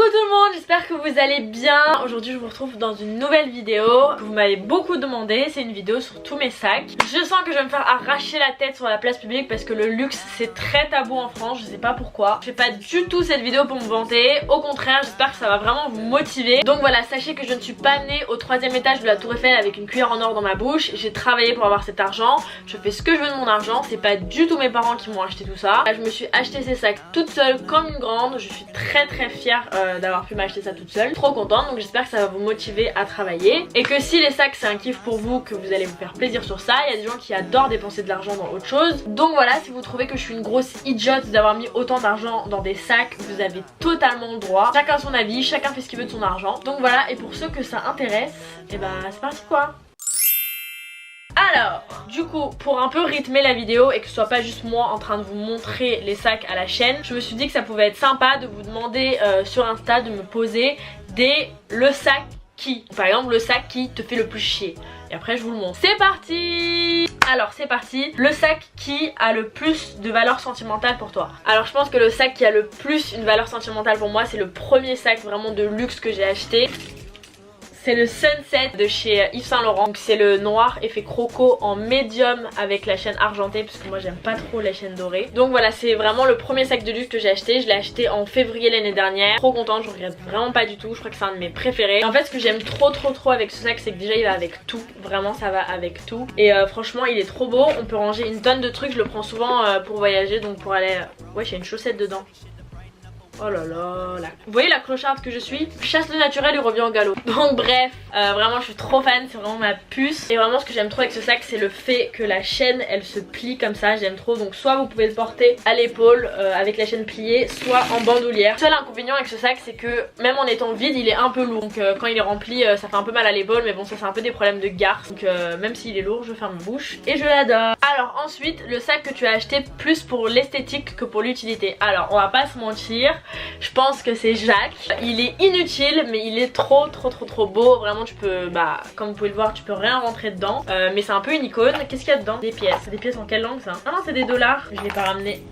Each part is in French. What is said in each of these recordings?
tout le monde, j'espère que vous allez bien. Aujourd'hui je vous retrouve dans une nouvelle vidéo. Vous m'avez beaucoup demandé, c'est une vidéo sur tous mes sacs. Je sens que je vais me faire arracher la tête sur la place publique parce que le luxe c'est très tabou en France, je sais pas pourquoi. Je fais pas du tout cette vidéo pour me vanter, au contraire j'espère que ça va vraiment vous motiver. Donc voilà, sachez que je ne suis pas née au 3e étage de la Tour Eiffel avec une cuillère en or dans ma bouche. J'ai travaillé pour avoir cet argent, je fais ce que je veux de mon argent, c'est pas du tout mes parents qui m'ont acheté tout ça. Là, je me suis acheté ces sacs toute seule comme une grande, je suis très fière d'avoir pu m'acheter ça toute seule. Trop contente, donc j'espère que ça va vous motiver à travailler. Et que si les sacs c'est un kiff pour vous, que vous allez vous faire plaisir sur ça. Il y a des gens qui adorent dépenser de l'argent dans autre chose. Donc voilà, si vous trouvez que je suis une grosse idiote d'avoir mis autant d'argent dans des sacs, vous avez totalement le droit. Chacun son avis, chacun fait ce qu'il veut de son argent. Donc voilà, et pour ceux que ça intéresse, et bah c'est parti quoi. Alors, du coup, pour un peu rythmer la vidéo et que ce soit pas juste moi en train de vous montrer les sacs à la chaîne, je me suis dit que ça pouvait être sympa de vous demander sur Insta de me poser le sac qui, par exemple le sac qui te fait le plus chier. Et après je vous le montre. C'est parti! Alors c'est parti, le sac qui a le plus de valeur sentimentale pour toi. Alors je pense que le sac qui a le plus une valeur sentimentale pour moi, c'est le premier sac vraiment de luxe que j'ai acheté. C'est le Sunset de chez Yves Saint Laurent. Donc c'est le noir effet croco en médium avec la chaîne argentée, parce que moi j'aime pas trop la chaîne dorée. Donc voilà, c'est vraiment le premier sac de luxe que j'ai acheté. Je l'ai acheté en février l'année dernière. Trop contente, je regrette vraiment pas du tout. Je crois que c'est un de mes préférés. Et en fait ce que j'aime trop avec ce sac, c'est que déjà il va avec tout. Vraiment ça va avec tout. Et franchement il est trop beau. On peut ranger une tonne de trucs. Je le prends souvent pour voyager, donc pour aller... Ouais, j'ai une chaussette dedans. Oh là là, vous voyez la clocharde que je suis? Chasse le naturel et revient au galop. Donc bref, vraiment je suis trop fan, c'est vraiment ma puce. Et vraiment ce que j'aime trop avec ce sac, c'est le fait que la chaîne elle se plie comme ça, j'aime trop. Donc soit vous pouvez le porter à l'épaule avec la chaîne pliée, soit en bandoulière. Le seul inconvénient avec ce sac, c'est que même en étant vide il est un peu lourd. Donc quand il est rempli ça fait un peu mal à l'épaule, mais bon ça c'est un peu des problèmes de garce. Donc même s'il est lourd je ferme ma bouche et je l'adore. Alors ensuite, le sac que tu as acheté plus pour l'esthétique que pour l'utilité. Alors on va pas se mentir, je pense que c'est Jacques. Il est inutile mais il est trop beau. Vraiment tu peux, comme vous pouvez le voir, tu peux rien rentrer dedans, mais c'est un peu une icône. Qu'est-ce qu'il y a dedans? Des pièces. C'est des pièces en quelle langue ça? Ah non, c'est des dollars. Je l'ai pas ramené.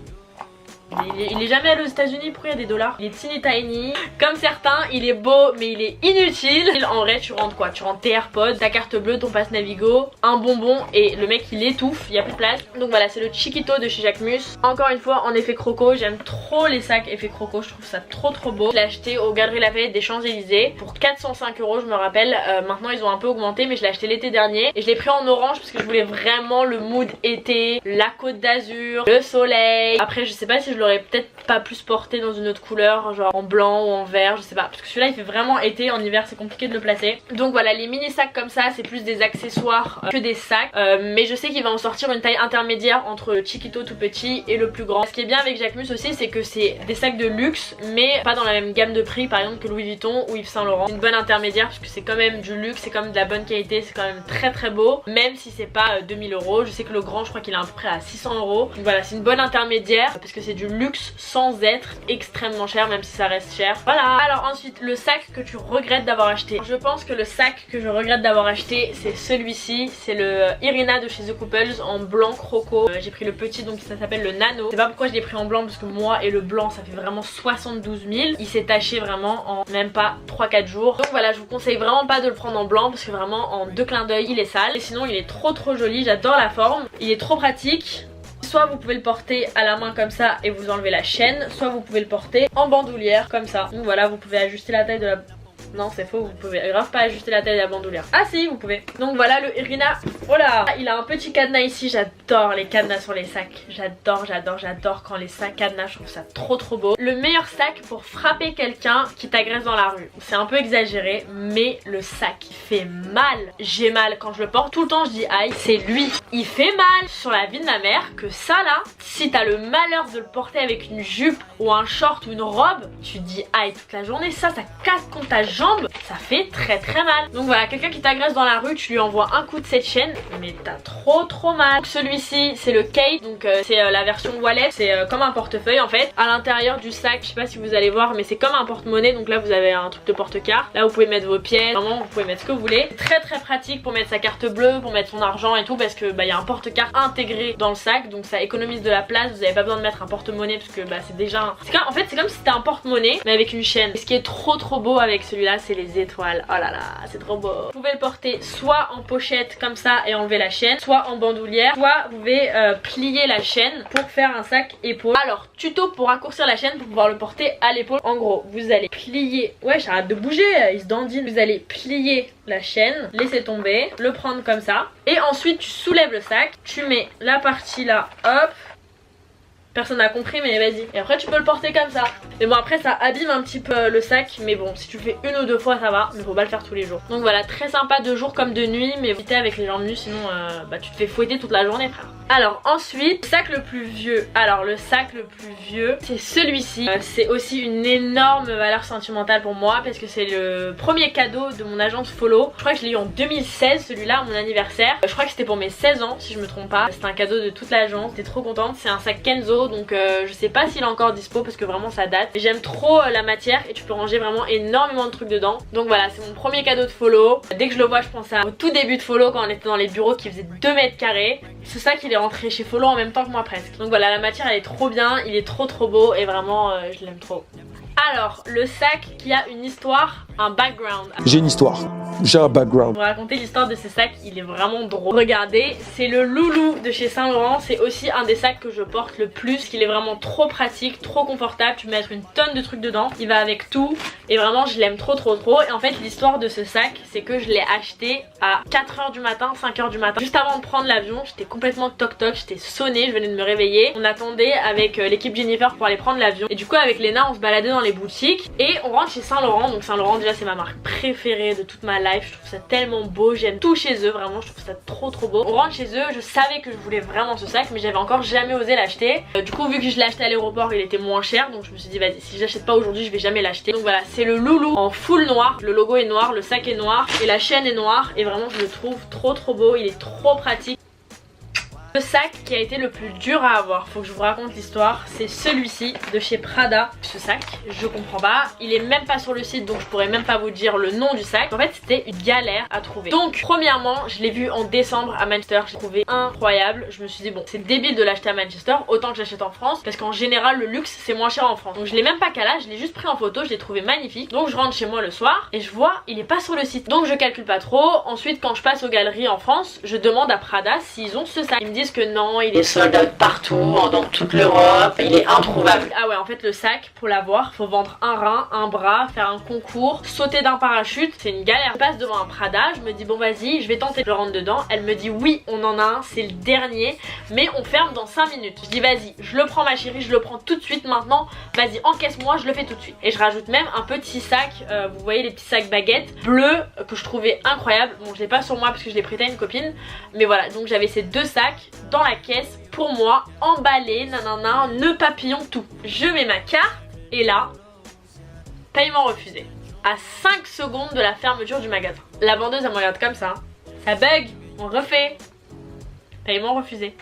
Il est jamais allé aux États-Unis, pourquoi il y a des dollars? Il est teeny tiny. Comme certains, il est beau mais il est inutile. En vrai, tu rentres quoi? Tu rentres tes AirPods, ta carte bleue, ton passe Navigo, un bonbon et le mec il étouffe, il y a plus de place. Donc voilà, c'est le Chiquito de chez Jacquemus. Encore une fois en effet croco, j'aime trop les sacs effet croco, je trouve ça trop beau. Je l'ai acheté aux Galeries Lafayette des Champs-Élysées pour 405 €, je me rappelle. Maintenant ils ont un peu augmenté, mais je l'ai acheté l'été dernier et je l'ai pris en orange parce que je voulais vraiment le mood été, la Côte d'Azur, le soleil. Après je sais pas si je l'aurais peut-être pas plus porté dans une autre couleur, genre en blanc ou en vert, je sais pas, parce que celui-là il fait vraiment été, en hiver c'est compliqué de le placer. Donc voilà, les mini sacs comme ça c'est plus des accessoires que des sacs, mais je sais qu'il va en sortir une taille intermédiaire entre le Chiquito tout petit et le plus grand. Ce qui est bien avec Jacquemus aussi, c'est que c'est des sacs de luxe mais pas dans la même gamme de prix par exemple que Louis Vuitton ou Yves Saint Laurent. Une bonne intermédiaire parce que c'est quand même du luxe, c'est quand même de la bonne qualité, c'est quand même très beau, même si c'est pas 2000 €. Je sais que le grand je crois qu'il est à peu près à 600 €. Donc voilà, c'est une bonne intermédiaire parce que c'est du luxe sans être extrêmement cher, même si ça reste cher. Voilà. Alors ensuite, le sac que tu regrettes d'avoir acheté. Je pense que le sac que je regrette d'avoir acheté c'est celui-ci, c'est le Irina de chez The Couples en blanc croco. J'ai pris le petit, donc ça s'appelle le nano. Je sais pas pourquoi je l'ai pris en blanc parce que moi et le blanc ça fait vraiment 72 000. Il s'est taché vraiment en même pas 3-4 jours. Donc voilà, je vous conseille vraiment pas de le prendre en blanc parce que vraiment en 2 clins d'œil il est sale. Et sinon il est trop joli, j'adore la forme. Il est trop pratique. Soit vous pouvez le porter à la main comme ça et vous enlevez la chaîne, soit vous pouvez le porter en bandoulière comme ça. Donc voilà, vous pouvez ajuster la taille de la... Non c'est faux, vous pouvez grave pas ajuster la taille de la bandoulière. Ah si, vous pouvez. Donc voilà le Irina. Oh là, il a un petit cadenas ici, j'adore les cadenas sur les sacs. J'adore quand les sacs cadenas, je trouve ça trop beau. Le meilleur sac pour frapper quelqu'un qui t'agresse dans la rue. C'est un peu exagéré, mais le sac il fait mal. J'ai mal quand je le porte, tout le temps je dis aïe, c'est lui. Il fait mal sur la vie de ma mère que ça là, si t'as le malheur de le porter avec une jupe ou un short ou une robe, tu dis aïe toute la journée, ça casse contre ta jambe. jambe, ça fait très mal. Donc voilà, quelqu'un qui t'agresse dans la rue, tu lui envoies un coup de cette chaîne, mais t'as trop mal. Celui-ci c'est le Kate, donc c'est la version wallet, c'est comme un portefeuille en fait. À l'intérieur du sac, je sais pas si vous allez voir, mais c'est comme un porte-monnaie, donc là vous avez un truc de porte-carte. Là vous pouvez mettre vos pièces, vraiment vous pouvez mettre ce que vous voulez. Très pratique pour mettre sa carte bleue, pour mettre son argent et tout, parce que bah il y a un porte-carte intégré dans le sac, donc ça économise de la place. Vous avez pas besoin de mettre un porte-monnaie parce que bah c'est déjà en fait c'est comme si c'était un porte-monnaie mais avec une chaîne. Et ce qui est trop beau avec celui-là, c'est les étoiles. Oh là là, c'est trop beau. Vous pouvez le porter soit en pochette comme ça et enlever la chaîne, soit en bandoulière, soit vous pouvez plier la chaîne pour faire un sac épaule. Alors tuto pour raccourcir la chaîne pour pouvoir le porter à l'épaule. En gros, vous allez plier, ouais j'arrête de bouger, il se dandine. Vous allez plier la chaîne, laisser tomber, le prendre comme ça, et ensuite tu soulèves le sac, tu mets la partie là, hop. Personne n'a compris mais vas-y. Et après tu peux le porter comme ça. Mais bon après ça abîme un petit peu le sac. Mais bon si tu le fais une ou deux fois ça va. Mais faut pas le faire tous les jours. Donc voilà, très sympa de jour comme de nuit. Mais évitez avec les jambes nues sinon bah tu te fais fouetter toute la journée frère. Alors ensuite, le sac le plus vieux. Alors le sac le plus vieux c'est celui-ci. C'est aussi une énorme valeur sentimentale pour moi. Parce que c'est le premier cadeau de mon agence Follow. Je crois que je l'ai eu en 2016 celui-là à mon anniversaire. Je crois que c'était pour mes 16 ans si je me trompe pas. C'était un cadeau de toute l'agence. J'étais trop contente. C'est un sac Kenzo. Donc je sais pas s'il est encore dispo parce que vraiment ça date. J'aime trop la matière et tu peux ranger vraiment énormément de trucs dedans. Donc voilà, c'est mon premier cadeau de Follow. Dès que je le vois je pense au tout début de Follow quand on était dans les bureaux qui faisaient 2 mètres carrés. Ce sac il est rentré chez Follow en même temps que moi presque. Donc voilà, la matière elle est trop bien, il est trop beau et vraiment je l'aime trop. Alors le sac qui a une histoire, un background. J'ai une histoire, j'ai un background. Pour raconter l'histoire de ce sac, il est vraiment drôle. Regardez, c'est le Loulou de chez Saint Laurent. C'est aussi un des sacs que je porte le plus. Qu'il est vraiment trop pratique, trop confortable. Tu peux mettre une tonne de trucs dedans. Il va avec tout. Et vraiment je l'aime trop. Et en fait l'histoire de ce sac, c'est que je l'ai acheté à 4h du matin, 5h du matin. Juste avant de prendre l'avion, j'étais complètement toc, j'étais sonnée, je venais de me réveiller. On attendait avec l'équipe Jennifer pour aller prendre l'avion. Et du coup avec Léna on se baladait dans les boutiques. Et on rentre chez Saint Laurent. Donc Saint Laurent déjà c'est ma marque préférée de toute ma life. Je trouve ça tellement beau, j'aime tout chez eux, vraiment je trouve ça trop beau. On rentre chez eux, je savais que je voulais vraiment ce sac mais j'avais encore jamais osé l'acheter. Du coup vu que je l'ai acheté à l'aéroport il était moins cher, donc je me suis dit vas-y si je l'achète pas aujourd'hui je vais jamais l'acheter. Donc voilà, c'est le Loulou en full noir, le logo est noir, le sac est noir et la chaîne est noire et vraiment je le trouve trop beau, il est trop pratique. Le sac qui a été le plus dur à avoir, faut que je vous raconte l'histoire, c'est celui-ci de chez Prada. Ce sac, je comprends pas, il est même pas sur le site donc je pourrais même pas vous dire le nom du sac. En fait c'était une galère à trouver. Donc premièrement je l'ai vu en décembre à Manchester, j'ai trouvé incroyable. Je me suis dit bon c'est débile de l'acheter à Manchester, autant que j'achète en France parce qu'en général le luxe c'est moins cher en France. Donc je l'ai même pas calé, je l'ai juste pris en photo, je l'ai trouvé magnifique. Donc je rentre chez moi le soir et je vois il est pas sur le site. Donc je calcule pas trop, ensuite quand je passe aux galeries en France, je demande à Prada s'ils ont ce sac. Ils me disent que non, il est sold out partout, dans toute l'Europe, il est introuvable. Ah ouais, en fait le sac, pour l'avoir, faut vendre un rein, un bras, faire un concours, sauter d'un parachute, c'est une galère. Je passe devant un Prada, je me dis bon vas-y, je vais tenter de le rentrer dedans. Elle me dit oui, on en a un, c'est le dernier, mais on ferme dans 5 minutes. Je dis vas-y, je le prends ma chérie, je le prends tout de suite maintenant, vas-y encaisse-moi, je le fais tout de suite. Et je rajoute même un petit sac, vous voyez les petits sacs baguettes bleus que je trouvais incroyable. Bon je l'ai pas sur moi parce que je l'ai prêté à une copine, mais voilà, donc j'avais ces 2 sacs dans la caisse pour moi, emballé, nanana, nœud papillon, tout. Je mets ma carte et là, paiement refusé. À 5 secondes de la fermeture du magasin. La vendeuse elle me regarde comme ça, ça bug, on refait. Paiement refusé.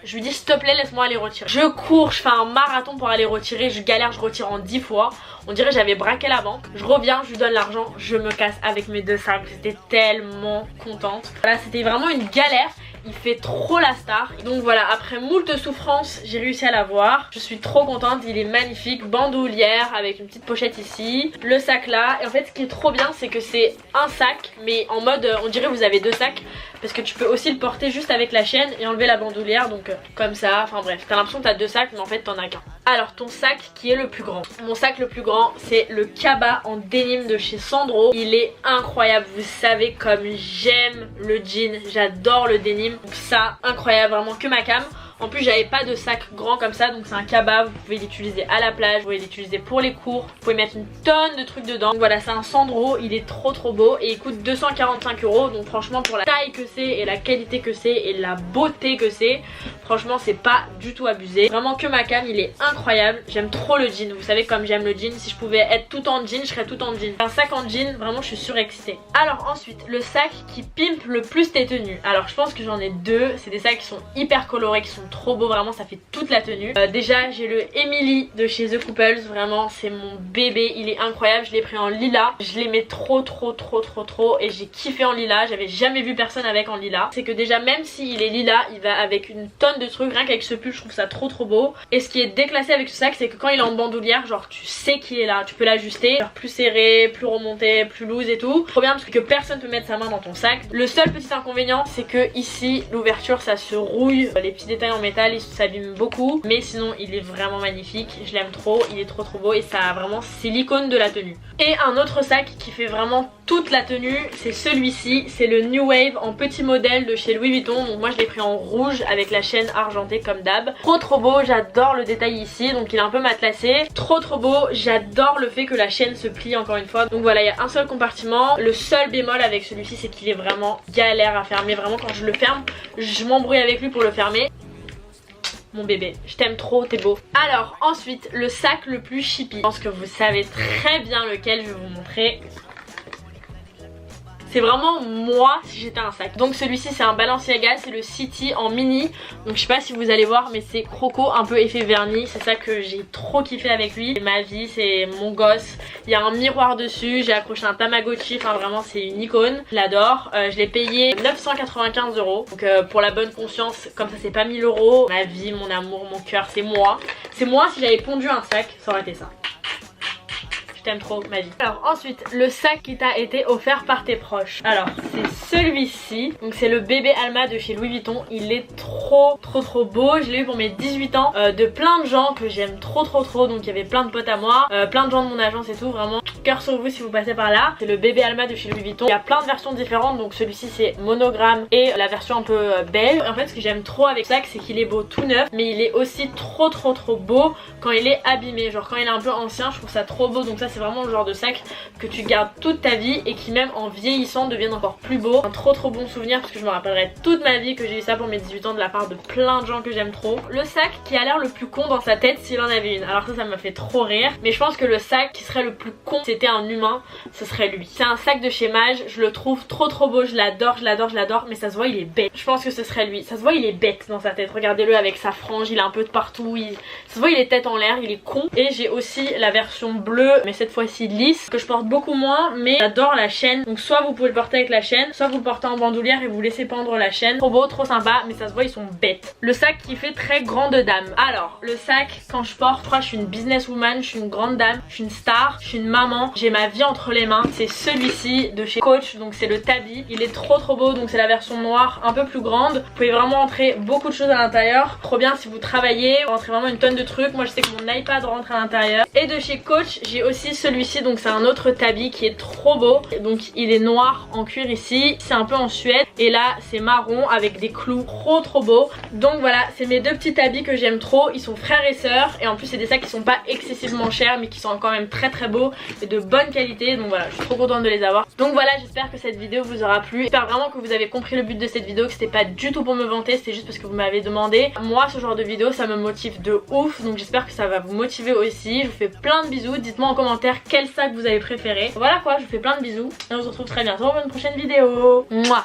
Je lui dis s'il te plaît laisse-moi aller retirer. Je cours, je fais un marathon pour aller retirer, je galère, je retire en 10 fois. On dirait que j'avais braqué la banque. Je reviens, je lui donne l'argent, je me casse avec mes 2 sacs. J'étais tellement contente. Voilà, c'était vraiment une galère. Il fait trop la star. Donc voilà, après moult souffrances, j'ai réussi à l'avoir. Je suis trop contente, il est magnifique. Bandoulière avec une petite pochette ici. Le sac là. Et en fait ce qui est trop bien c'est que c'est un sac mais en mode on dirait vous avez 2 sacs. Parce que tu peux aussi le porter juste avec la chaîne et enlever la bandoulière. Donc comme ça, enfin bref, t'as l'impression que t'as 2 sacs mais en fait t'en as qu'un. Alors ton sac qui est le plus grand. Mon sac le plus grand c'est le Kaba en denim de chez Sandro. Il est incroyable, vous savez comme j'aime le jean, j'adore le denim. Donc ça incroyable, vraiment que ma cam. En plus j'avais pas de sac grand comme ça, donc c'est un cabas, vous pouvez l'utiliser à la plage, vous pouvez l'utiliser pour les cours, vous pouvez mettre une tonne de trucs dedans. Donc voilà, c'est un Sandro, il est trop beau et il coûte 245 €. Donc franchement pour la taille que c'est et la qualité que c'est et la beauté que c'est, franchement c'est pas du tout abusé. Vraiment que ma cam, il est incroyable. J'aime trop le jean, vous savez comme j'aime le jean. Si je pouvais être tout en jean, je serais tout en jean. Un sac en jean, vraiment je suis surexcitée. Alors ensuite, le sac qui pimpe le plus tes tenues. Alors je pense que j'en ai deux. C'est des sacs qui sont hyper colorés, qui sont trop beaux, vraiment ça fait toute la tenue. Déjà j'ai le Emily de chez The Couples, vraiment c'est mon bébé, il est incroyable. Je l'ai pris en lilas, je l'aimais trop et j'ai kiffé en lilas. J'avais jamais vu personne avec en lilas. C'est que déjà même s'il est lilas, il va avec une tonne de trucs. Rien qu'avec ce pull je trouve ça trop beau. Et ce qui est déclassé avec ce sac, c'est que quand il est en bandoulière, genre tu sais qu'il est là, tu peux l'ajuster, genre plus serré, plus remonté, plus loose et tout. Trop bien parce que personne peut mettre sa main dans ton sac. Le seul petit inconvénient, c'est que ici l'ouverture ça se rouille, les petits détails en métal ils s'abîment beaucoup, mais sinon il est vraiment magnifique. Je l'aime trop, il est trop beau et ça vraiment c'est l'icône de la tenue. Et un autre sac qui fait vraiment toute la tenue, c'est celui-ci, c'est le New Wave en petit modèle de chez Louis Vuitton. Donc moi je l'ai pris en rouge avec la chaîne argentée comme d'hab. Trop beau, j'adore le détail ici, donc il est un peu matelassé. Trop beau, j'adore le fait que la chaîne se plie encore une fois. Donc voilà, il y a un seul compartiment. Le seul bémol avec celui-ci, c'est qu'il est vraiment galère à fermer. Vraiment quand je le ferme, je m'embrouille avec lui pour le fermer. Mon bébé, je t'aime trop, t'es beau. Alors ensuite, le sac le plus chippy. Je pense que vous savez très bien lequel je vais vous montrer. C'est vraiment moi si j'étais un sac. Donc celui-ci c'est un Balenciaga, c'est le City en mini. Donc je sais pas si vous allez voir mais c'est croco, un peu effet vernis. C'est ça que j'ai trop kiffé avec lui. C'est ma vie, c'est mon gosse. Il y a un miroir dessus, j'ai accroché un Tamagotchi. Enfin vraiment c'est une icône, je l'adore. Je l'ai payé 995 €. Donc pour la bonne conscience, comme ça c'est pas 1000 €. Ma vie, mon amour, mon cœur, c'est moi. C'est moi si j'avais pondu un sac, ça aurait été ça. T'aime trop ma vie. Alors ensuite le sac qui t'a été offert par tes proches. Alors c'est celui-ci. Donc c'est le bébé Alma de chez Louis Vuitton. Il est trop beau. Je l'ai eu pour mes 18 ans de plein de gens que j'aime trop. Donc il y avait plein de potes à moi, plein de gens de mon agence et tout. Vraiment cœur sur vous si vous passez par là. C'est le bébé Alma de chez Louis Vuitton. Il y a plein de versions différentes. Donc celui-ci c'est monogramme et la version un peu beige. En fait ce que j'aime trop avec ce sac c'est qu'il est beau tout neuf, mais il est aussi trop beau quand il est abîmé. Genre quand il est un peu ancien, je trouve ça trop beau. Donc ça c'est vraiment le genre de sac que tu gardes toute ta vie et qui même en vieillissant deviennent encore plus beau. Un trop bon souvenir parce que je me rappellerai toute ma vie que j'ai eu ça pour mes 18 ans de la part de plein de gens que j'aime trop. Le sac qui a l'air le plus con dans sa tête s'il en avait une. Alors ça m'a fait trop rire, mais je pense que le sac qui serait le plus con si c'était un humain, ce serait lui. C'est un sac de chez Mage, je le trouve trop beau, je l'adore, mais ça se voit il est bête. Je pense que ce serait lui. Ça se voit il est bête dans sa tête. Regardez-le avec sa frange, il est un peu de partout, ça se voit il est tête en l'air, il est con. Et j'ai aussi la version bleue, mais cette fois-ci lisse, que je porte beaucoup moins, mais j'adore la chaîne. Donc soit vous pouvez le porter avec la chaîne, soit vous le portez en bandoulière et vous laissez pendre la chaîne. Trop beau, trop sympa, mais ça se voit ils sont bêtes. Le sac qui fait très grande dame. Alors le sac quand je porte, je crois que je suis une businesswoman, je suis une grande dame, je suis une star, je suis une maman, j'ai ma vie entre les mains. C'est celui-ci de chez Coach, donc c'est le Tabby. Il est trop beau, donc c'est la version noire un peu plus grande. Vous pouvez vraiment entrer beaucoup de choses à l'intérieur. Trop bien si vous travaillez, vous rentrez vraiment une tonne de trucs. Moi je sais que mon iPad rentre à l'intérieur. Et de chez Coach j'ai aussi celui-ci, donc c'est un autre Tabby qui est trop beau. Donc il est noir en cuir ici, c'est un peu en suède et là c'est marron avec des clous, trop beau. Donc voilà, c'est mes deux petits Tabby que j'aime trop. Ils sont frères et sœurs et en plus c'est des sacs qui sont pas excessivement chers mais qui sont quand même très beaux et de bonne qualité. Donc voilà, je suis trop contente de les avoir. Donc voilà, j'espère que cette vidéo vous aura plu. J'espère vraiment que vous avez compris le but de cette vidéo, que c'était pas du tout pour me vanter, c'était juste parce que vous m'avez demandé. Moi ce genre de vidéo ça me motive de ouf, donc j'espère que ça va vous motiver aussi. Je vous fais plein de bisous, dites-moi en commentaire quel sac vous avez préféré. Voilà quoi, je vous fais plein de bisous et on se retrouve très bientôt pour une prochaine vidéo. Mouah.